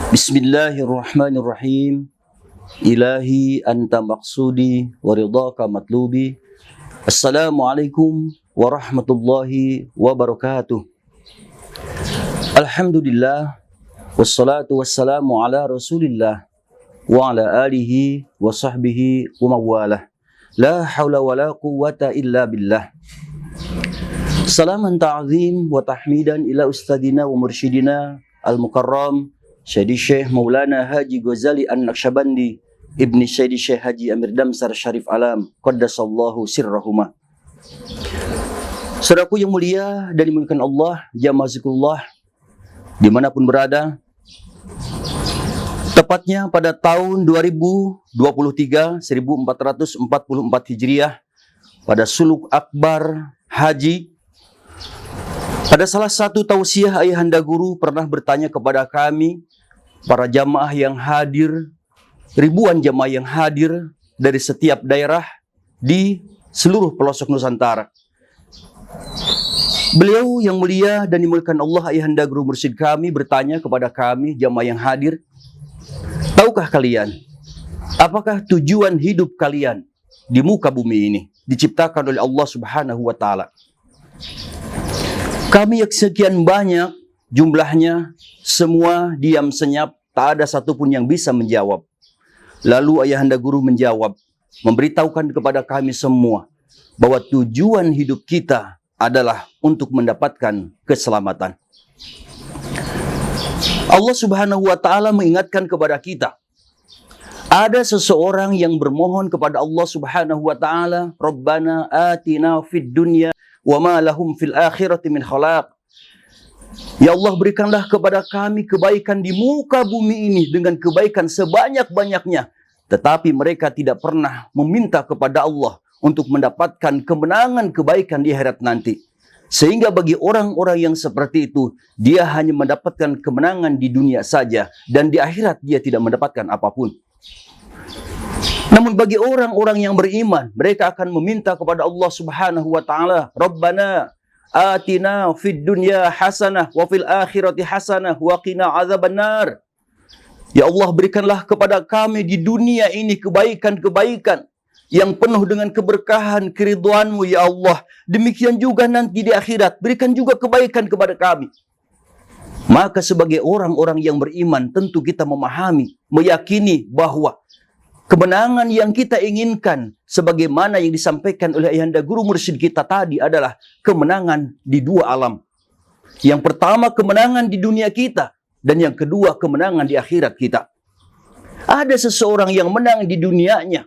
Bismillahirrahmanirrahim. Ilahi anta maqsudi wa ridhaka matlubi. Assalamualaikum warahmatullahi wabarakatuh. Alhamdulillah wassalatu wassalamu ala Rasulillah wa ala alihi wa sahbihi wa mawalah. La haula wa la quwwata illa billah. Salaman ta'zim wa tahmidan ila ustadina wa mursyidina al-mukarram Syedi Syekh Maulana Haji Ghazali An-Naqsyabandi Ibni Syedi Syekh Haji Amir Damsar Syarif Alam Qaddasallahu sirrahuma. Saudaraku yang mulia dan dimuliakan Allah, jamaah zikrullah dimanapun berada, tepatnya pada tahun 2023 1444 Hijriah, pada suluk akbar haji, pada salah satu tausiah ayahanda guru pernah bertanya kepada kami, para jamaah yang hadir, ribuan jamaah yang hadir dari setiap daerah di seluruh pelosok Nusantara. Beliau yang mulia dan dimuliakan Allah, ayahanda guru mursyid kami, bertanya kepada kami, jamaah yang hadir, tahukah kalian, apakah tujuan hidup kalian di muka bumi ini diciptakan oleh Allah Subhanahu wa Ta'ala? Kami yang sekian banyak jumlahnya, semua diam senyap, tak ada satupun yang bisa menjawab. Lalu ayahanda guru menjawab, memberitahukan kepada kami semua bahwa tujuan hidup kita adalah untuk mendapatkan keselamatan. Allah Subhanahu wa Ta'ala mengingatkan kepada kita, ada seseorang yang bermohon kepada Allah Subhanahu wa Ta'ala, Rabbana atina fid dunya wa ma lahum fil akhirati min khalaq. Ya Allah, berikanlah kepada kami kebaikan di muka bumi ini dengan kebaikan sebanyak-banyaknya. Tetapi mereka tidak pernah meminta kepada Allah untuk mendapatkan kemenangan kebaikan di akhirat nanti. Sehingga bagi orang-orang yang seperti itu, dia hanya mendapatkan kemenangan di dunia saja, dan di akhirat dia tidak mendapatkan apapun. Namun bagi orang-orang yang beriman, mereka akan meminta kepada Allah Subhanahu wa Ta'ala, Rabbana atina fid dunya hasanah wa fil akhirati hasanah wa qina azabannar. Ya Allah, berikanlah kepada kami di dunia ini kebaikan-kebaikan yang penuh dengan keberkahan keridhaan-Mu ya Allah. Demikian juga nanti di akhirat, berikan juga kebaikan kepada kami. Maka sebagai orang-orang yang beriman, tentu kita memahami, meyakini bahwa kemenangan yang kita inginkan, sebagaimana yang disampaikan oleh ayahanda guru mursyid kita tadi, adalah kemenangan di dua alam. Yang pertama, kemenangan di dunia kita, dan yang kedua, kemenangan di akhirat kita. Ada seseorang yang menang di dunianya,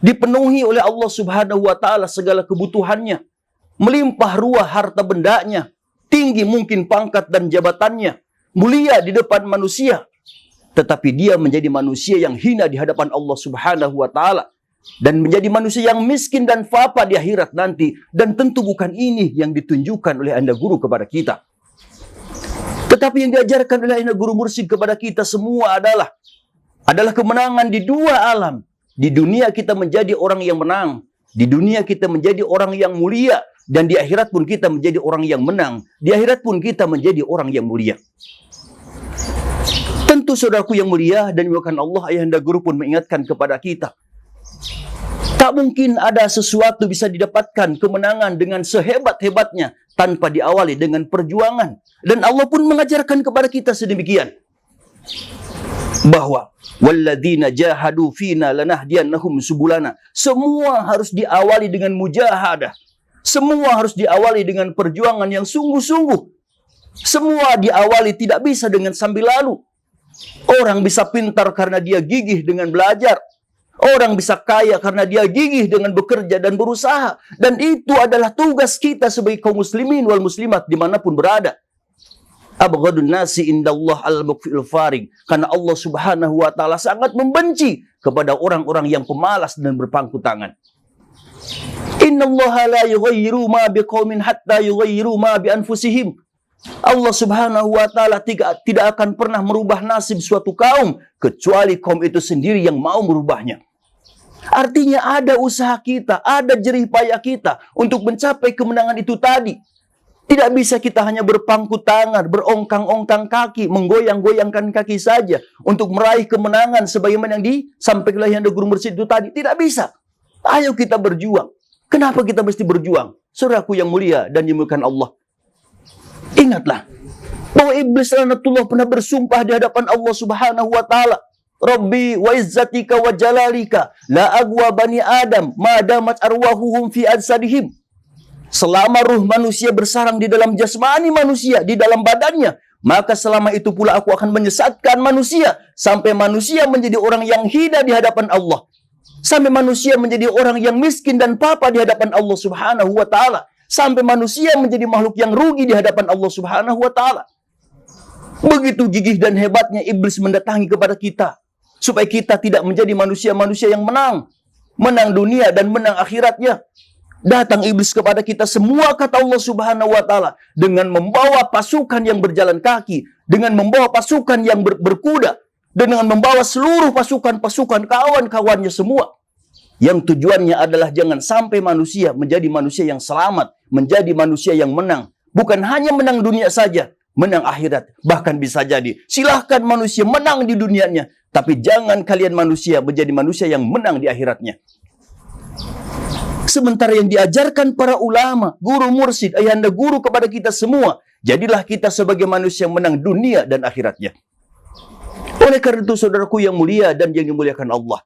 dipenuhi oleh Allah Subhanahu wa Ta'ala segala kebutuhannya, melimpah ruah harta bendanya, tinggi mungkin pangkat dan jabatannya, mulia di depan manusia. Tetapi dia menjadi manusia yang hina di hadapan Allah Subhanahu wa Ta'ala, dan menjadi manusia yang miskin dan fapa di akhirat nanti. Dan tentu bukan ini yang ditunjukkan oleh anda guru kepada kita. Tetapi yang diajarkan oleh anda guru mursyid kepada kita semua adalah kemenangan di dua alam. Di dunia kita menjadi orang yang menang, di dunia kita menjadi orang yang mulia, dan di akhirat pun kita menjadi orang yang menang, di akhirat pun kita menjadi orang yang mulia. Tentu saudaraku yang mulia dan dimuliakan Allah, ayahanda guru pun mengingatkan kepada kita, tak mungkin ada sesuatu bisa didapatkan kemenangan dengan sehebat-hebatnya tanpa diawali dengan perjuangan. Dan Allah pun mengajarkan kepada kita sedemikian, bahwa walladzina jahadu fina lanahdiyannahum subulana. Semua harus diawali dengan mujahadah. Semua harus diawali dengan perjuangan yang sungguh-sungguh. Semua diawali tidak bisa dengan sambil lalu. Orang bisa pintar karena dia gigih dengan belajar. Orang bisa kaya karena dia gigih dengan bekerja dan berusaha. Dan itu adalah tugas kita sebagai kaum muslimin wal muslimat dimanapun berada. Abghadun nasi indallah al-mukfil faring. Karena Allah Subhanahu wa Ta'ala sangat membenci kepada orang-orang yang pemalas dan berpangku tangan. Innallaha la yughayyiru ma biqaumin hatta yughayyiru ma bi anfusihim. Allah Subhanahu wa Ta'ala tidak akan pernah merubah nasib suatu kaum kecuali kaum itu sendiri yang mau merubahnya. Artinya ada usaha kita, ada jerih payah kita untuk mencapai kemenangan itu tadi. Tidak bisa kita hanya berpangku tangan, berongkang-ongkang kaki, menggoyang-goyangkan kaki saja untuk meraih kemenangan sebagaimana yang disampaikan oleh yang guru Mursyid itu tadi. Tidak bisa. Ayo kita berjuang. Kenapa kita mesti berjuang? Saudaraku yang mulia dan dimuliakan Allah. Ingatlah bahwa iblis laknatullah pernah bersumpah di hadapan Allah Subhanahu wa taala, Rabbi wa izzatika wa jalalika la agwa bani Adam ma damat arwahuhum fi ajsadihim. Selama ruh manusia bersarang di dalam jasmani manusia, di dalam badannya, maka selama itu pula aku akan menyesatkan manusia sampai manusia menjadi orang yang hina di hadapan Allah. Sampai manusia menjadi orang yang miskin dan papa di hadapan Allah Subhanahu wa taala. Sampai manusia menjadi makhluk yang rugi di hadapan Allah Subhanahu wa taala. Begitu gigih dan hebatnya iblis mendatangi kepada kita supaya kita tidak menjadi manusia-manusia yang menang. Menang dunia dan menang akhiratnya. Datang iblis kepada kita semua, kata Allah Subhanahu wa taala, dengan membawa pasukan yang berjalan kaki, dengan membawa pasukan yang berkuda, dengan membawa seluruh pasukan-pasukan kawan-kawannya semua. Yang tujuannya adalah jangan sampai manusia menjadi manusia yang selamat, menjadi manusia yang menang. Bukan hanya menang dunia saja, menang akhirat. Bahkan bisa jadi, silahkan manusia menang di dunianya, tapi jangan kalian manusia menjadi manusia yang menang di akhiratnya. Sementara yang diajarkan para ulama, guru mursyid, ayahanda guru kepada kita semua, jadilah kita sebagai manusia yang menang dunia dan akhiratnya. Oleh karena itu saudaraku yang mulia dan yang dimuliakan Allah,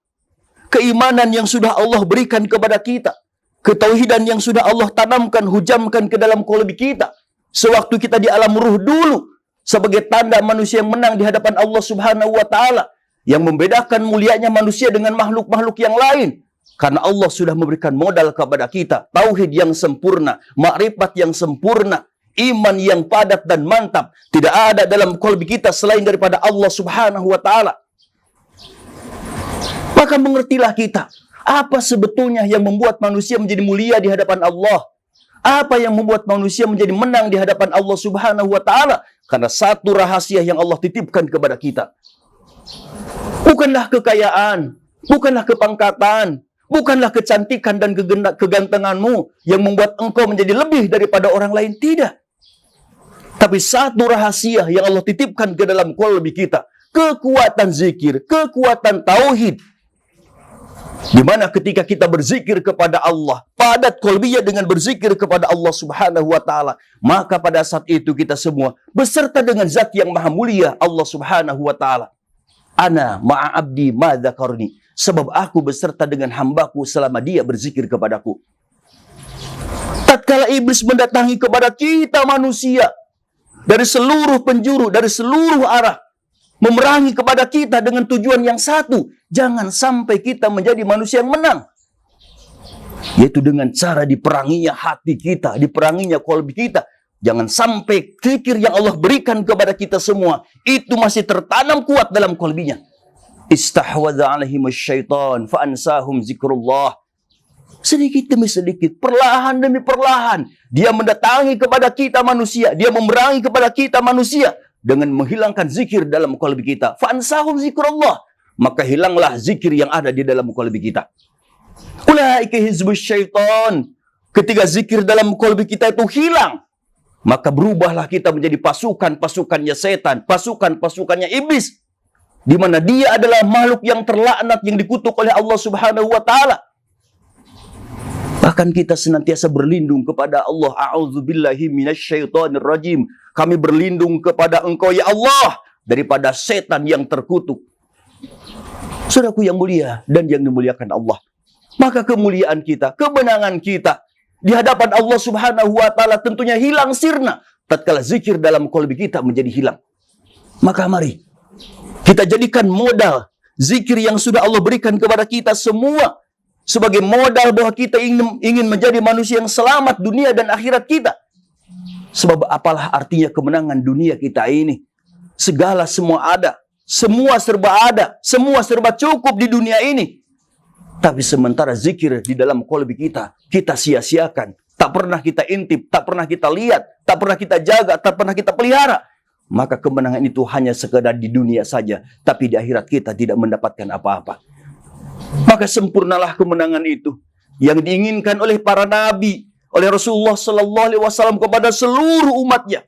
keimanan yang sudah Allah berikan kepada kita, ketauhidan yang sudah Allah tanamkan, hujamkan ke dalam qalbi kita, sewaktu kita di alam ruh dulu, sebagai tanda manusia yang menang di hadapan Allah Subhanahu wa taala, yang membedakan mulianya manusia dengan makhluk-makhluk yang lain. Karena Allah sudah memberikan modal kepada kita, tauhid yang sempurna, makrifat yang sempurna, iman yang padat dan mantap. Tidak ada dalam qalbi kita selain daripada Allah Subhanahu wa taala. Maka mengertilah kita, apa sebetulnya yang membuat manusia menjadi mulia di hadapan Allah? Apa yang membuat manusia menjadi menang di hadapan Allah Subhanahu wa taala? Karena satu rahasia yang Allah titipkan kepada kita. Bukanlah kekayaan, bukanlah kepangkatan, bukanlah kecantikan dan kegantenganmu yang membuat engkau menjadi lebih daripada orang lain. Tidak. Tapi satu rahasia yang Allah titipkan ke dalam qalbi kita. Kekuatan zikir, kekuatan tauhid. Di mana ketika kita berzikir kepada Allah, padat qalbinya dengan berzikir kepada Allah Subhanahu wa taala, maka pada saat itu kita semua beserta dengan zat yang maha mulia Allah Subhanahu wa taala. Ana ma'a abdi ma dzakarni. Sebab aku beserta dengan hambaku selama dia berzikir kepadaku. Tatkala iblis mendatangi kepada kita manusia dari seluruh penjuru, dari seluruh arah, memerangi kepada kita dengan tujuan yang satu, jangan sampai kita menjadi manusia yang menang. Yaitu dengan cara diperanginya hati kita, diperanginya qalbi kita. Jangan sampai zikir yang Allah berikan kepada kita semua itu masih tertanam kuat dalam qalbinya. Istahwadha alaihim syaitan fa'ansahum zikrullah. Sedikit demi sedikit, perlahan demi perlahan, dia mendatangi kepada kita manusia, dia memerangi kepada kita manusia dengan menghilangkan zikir dalam qalbi kita. Fa'ansahum zikrullah, maka hilanglah zikir yang ada di dalam qalbi kita. Ulaika hizbus syaitan. Ketika zikir dalam qalbi kita itu hilang, maka berubahlah kita menjadi pasukan-pasukannya setan, pasukan-pasukannya iblis. Di mana dia adalah makhluk yang terlaknat, yang dikutuk oleh Allah Subhanahu wa taala. Bahkan kita senantiasa berlindung kepada Allah. A'udzubillahi minasyaitonir rajim. Kami berlindung kepada Engkau ya Allah daripada setan yang terkutuk. Saudaraku yang mulia dan yang dimuliakan Allah, maka kemuliaan kita, kemenangan kita di hadapan Allah Subhanahu wa taala tentunya hilang sirna tatkala zikir dalam qalbi kita menjadi hilang. Maka mari kita jadikan modal zikir yang sudah Allah berikan kepada kita semua sebagai modal bahwa kita ingin menjadi manusia yang selamat dunia dan akhirat kita. Sebab apalah artinya kemenangan dunia kita ini? Segala semua ada, semua serba ada, semua serba cukup di dunia ini. Tapi sementara zikir di dalam qalbi kita, kita sia-siakan. Tak pernah kita intip, tak pernah kita lihat, tak pernah kita jaga, tak pernah kita pelihara. Maka kemenangan itu hanya sekedar di dunia saja, tapi di akhirat kita tidak mendapatkan apa-apa. Maka sempurnalah kemenangan itu yang diinginkan oleh para nabi, oleh Rasulullah sallallahu alaihi wasallam kepada seluruh umatnya,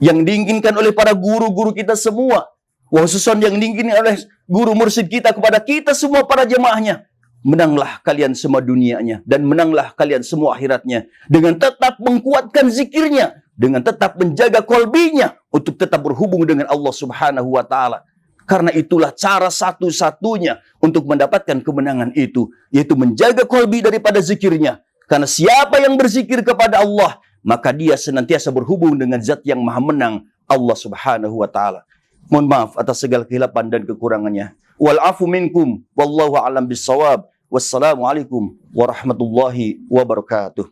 yang diinginkan oleh para guru-guru kita semua, khususan yang diinginkan oleh guru mursyid kita kepada kita semua para jemaahnya. Menanglah kalian semua dunianya dan menanglah kalian semua akhiratnya dengan tetap mengkuatkan zikirnya, dengan tetap menjaga kolbinya untuk tetap berhubung dengan Allah Subhanahu wa taala. Karena itulah cara satu-satunya untuk mendapatkan kemenangan itu, yaitu menjaga kolbi daripada zikirnya. Karena siapa yang berzikir kepada Allah, maka dia senantiasa berhubung dengan zat yang maha menang, Allah Subhanahu wa taala. Mohon maaf atas segala kehilapan dan kekurangannya. Wal afu minkum wallahu a'lam bissawab. Wassalamualaikum warahmatullahi wabarakatuh.